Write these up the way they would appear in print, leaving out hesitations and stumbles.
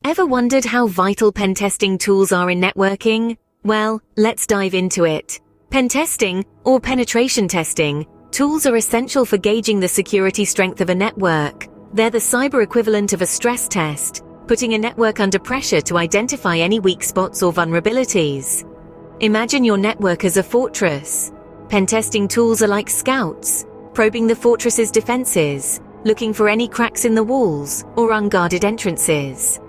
Ever wondered how vital pen testing tools are in networking? Well, let's dive into it. Pen testing, or penetration testing, tools are essential for gauging the security strength of a network. They're the cyber equivalent of a stress test, putting a network under pressure to identify any weak spots or vulnerabilities. Imagine your network as a fortress. Pen testing tools are like scouts, probing the fortress's defenses, looking for any cracks in the walls or unguarded entrances.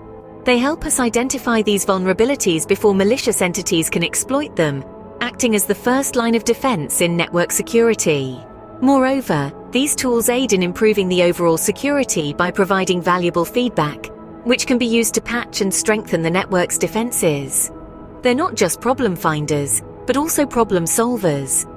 They help us identify these vulnerabilities before malicious entities can exploit them, acting as the first line of defense in network security. Moreover, these tools aid in improving the overall security by providing valuable feedback, which can be used to patch and strengthen the network's defenses. They're not just problem finders, but also problem solvers.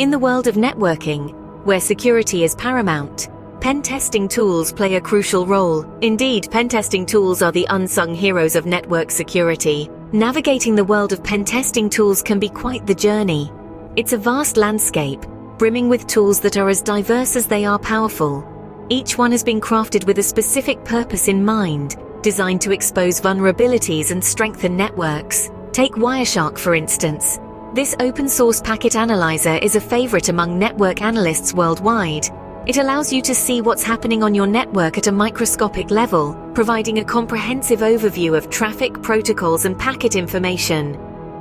In the world of networking, where security is paramount, pen testing tools play a crucial role. Indeed, pen testing tools are the unsung heroes of network security. Navigating the world of pen testing tools can be quite the journey. It's a vast landscape, brimming with tools that are as diverse as they are powerful. Each one has been crafted with a specific purpose in mind, designed to expose vulnerabilities and strengthen networks. Take Wireshark, for instance. This open-source packet analyzer is a favorite among network analysts worldwide. It allows you to see what's happening on your network at a microscopic level, providing a comprehensive overview of traffic, protocols, and packet information.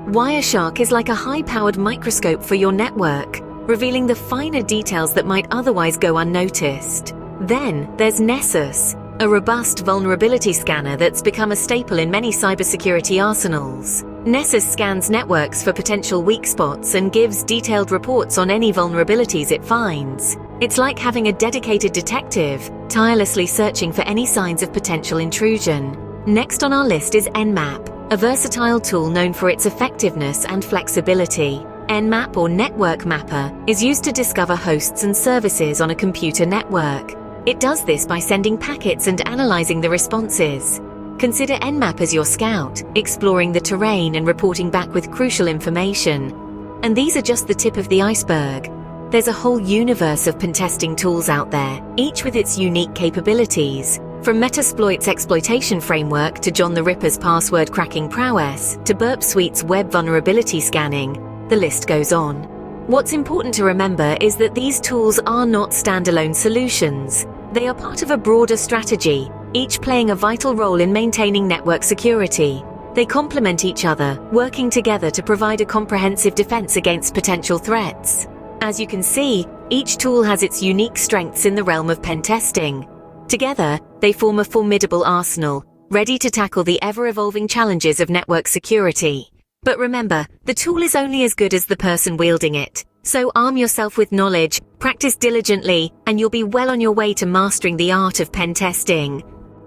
Wireshark is like a high-powered microscope for your network, revealing the finer details that might otherwise go unnoticed. Then there's Nessus, a robust vulnerability scanner that's become a staple in many cybersecurity arsenals. Nessus scans networks for potential weak spots and gives detailed reports on any vulnerabilities it finds. It's like having a dedicated detective, tirelessly searching for any signs of potential intrusion. Next on our list is Nmap, a versatile tool known for its effectiveness and flexibility. Nmap, or Network Mapper, is used to discover hosts and services on a computer network. It does this by sending packets and analyzing the responses. Consider Nmap as your scout, exploring the terrain and reporting back with crucial information. And these are just the tip of the iceberg. There's a whole universe of pentesting tools out there, each with its unique capabilities. From Metasploit's exploitation framework to John the Ripper's password cracking prowess to Burp Suite's web vulnerability scanning, the list goes on. What's important to remember is that these tools are not standalone solutions. They are part of a broader strategy, each playing a vital role in maintaining network security. They complement each other, working together to provide a comprehensive defense against potential threats. As you can see, each tool has its unique strengths in the realm of pen testing. Together, they form a formidable arsenal, ready to tackle the ever-evolving challenges of network security. But remember, the tool is only as good as the person wielding it. So arm yourself with knowledge, practice diligently, and you'll be well on your way to mastering the art of pen testing.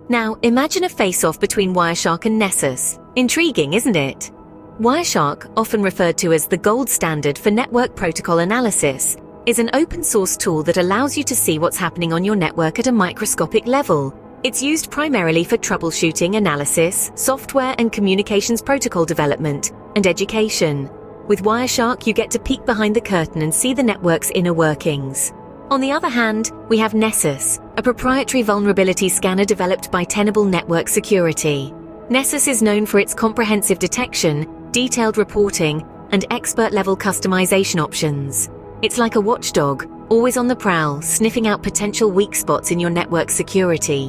Now, imagine a face-off between Wireshark and Nessus. Intriguing, isn't it? Wireshark, often referred to as the gold standard for network protocol analysis, is an open-source tool that allows you to see what's happening on your network at a microscopic level. It's used primarily for troubleshooting, analysis, software and communications protocol development, and education. With Wireshark, you get to peek behind the curtain and see the network's inner workings. On the other hand, we have Nessus, a proprietary vulnerability scanner developed by Tenable Network Security. Nessus is known for its comprehensive detection, detailed reporting, and expert-level customization options. It's like a watchdog, always on the prowl, sniffing out potential weak spots in your network security.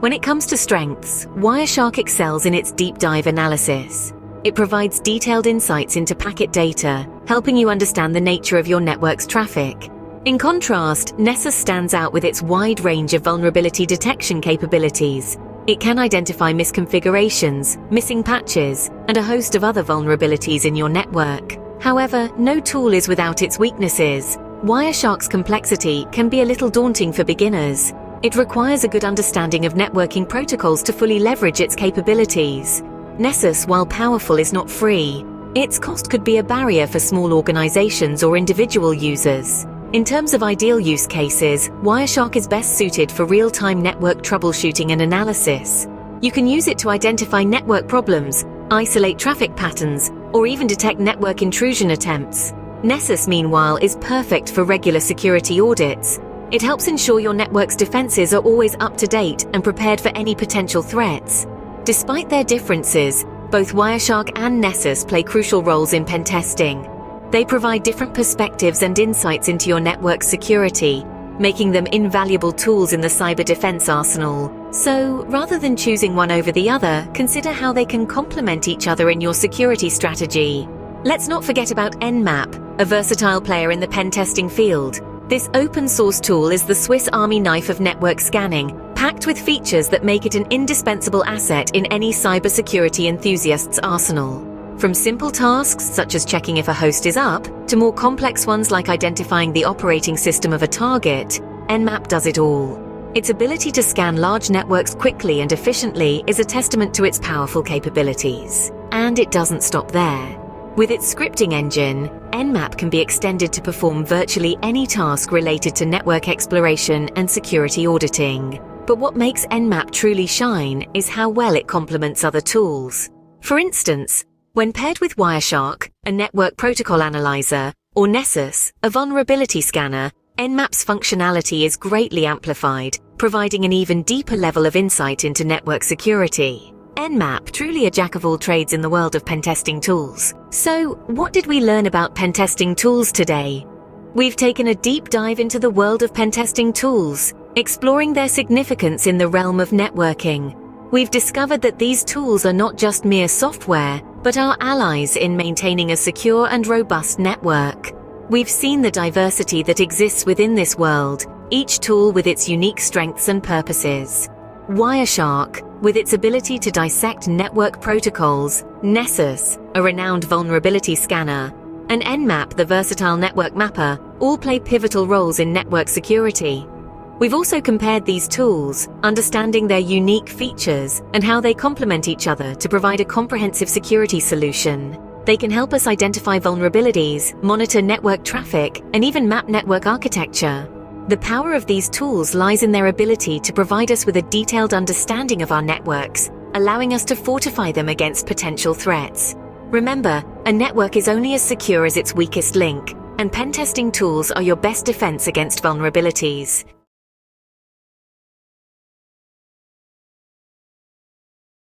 When it comes to strengths, Wireshark excels in its deep dive analysis. It provides detailed insights into packet data, helping you understand the nature of your network's traffic. In contrast, Nessus stands out with its wide range of vulnerability detection capabilities. It can identify misconfigurations, missing patches, and a host of other vulnerabilities in your network. However, no tool is without its weaknesses. Wireshark's complexity can be a little daunting for beginners. It requires a good understanding of networking protocols to fully leverage its capabilities. Nessus, while powerful, is not free. Its cost could be a barrier for small organizations or individual users. In terms of ideal use cases, Wireshark is best suited for real-time network troubleshooting and analysis. You can use it to identify network problems, isolate traffic patterns, or even detect network intrusion attempts. Nessus, meanwhile, is perfect for regular security audits. It helps ensure your network's defenses are always up to date and prepared for any potential threats. Despite their differences, both Wireshark and Nessus play crucial roles in pen testing. They provide different perspectives and insights into your network security, making them invaluable tools in the cyber defense arsenal. So, rather than choosing one over the other, consider how they can complement each other in your security strategy. Let's not forget about Nmap, a versatile player in the pen testing field. This open-source tool is the Swiss Army knife of network scanning, packed with features that make it an indispensable asset in any cybersecurity enthusiast's arsenal. From simple tasks such as checking if a host is up, to more complex ones like identifying the operating system of a target, Nmap does it all. Its ability to scan large networks quickly and efficiently is a testament to its powerful capabilities. And it doesn't stop there. With its scripting engine, Nmap can be extended to perform virtually any task related to network exploration and security auditing. But what makes Nmap truly shine is how well it complements other tools. For instance, when paired with Wireshark, a network protocol analyzer, or Nessus, a vulnerability scanner, Nmap's functionality is greatly amplified, providing an even deeper level of insight into network security. Nmap, truly a jack of all trades in the world of pentesting tools. So, what did we learn about pentesting tools today? We've taken a deep dive into the world of pentesting tools, exploring their significance in the realm of networking. We've discovered that these tools are not just mere software, but are allies in maintaining a secure and robust network. We've seen the diversity that exists within this world, each tool with its unique strengths and purposes. Wireshark, with its ability to dissect network protocols, Nessus, a renowned vulnerability scanner, and Nmap, the versatile network mapper, all play pivotal roles in network security. We've also compared these tools, understanding their unique features and how they complement each other to provide a comprehensive security solution. They can help us identify vulnerabilities, monitor network traffic, and even map network architecture. The power of these tools lies in their ability to provide us with a detailed understanding of our networks, allowing us to fortify them against potential threats. Remember, a network is only as secure as its weakest link, and pen testing tools are your best defense against vulnerabilities.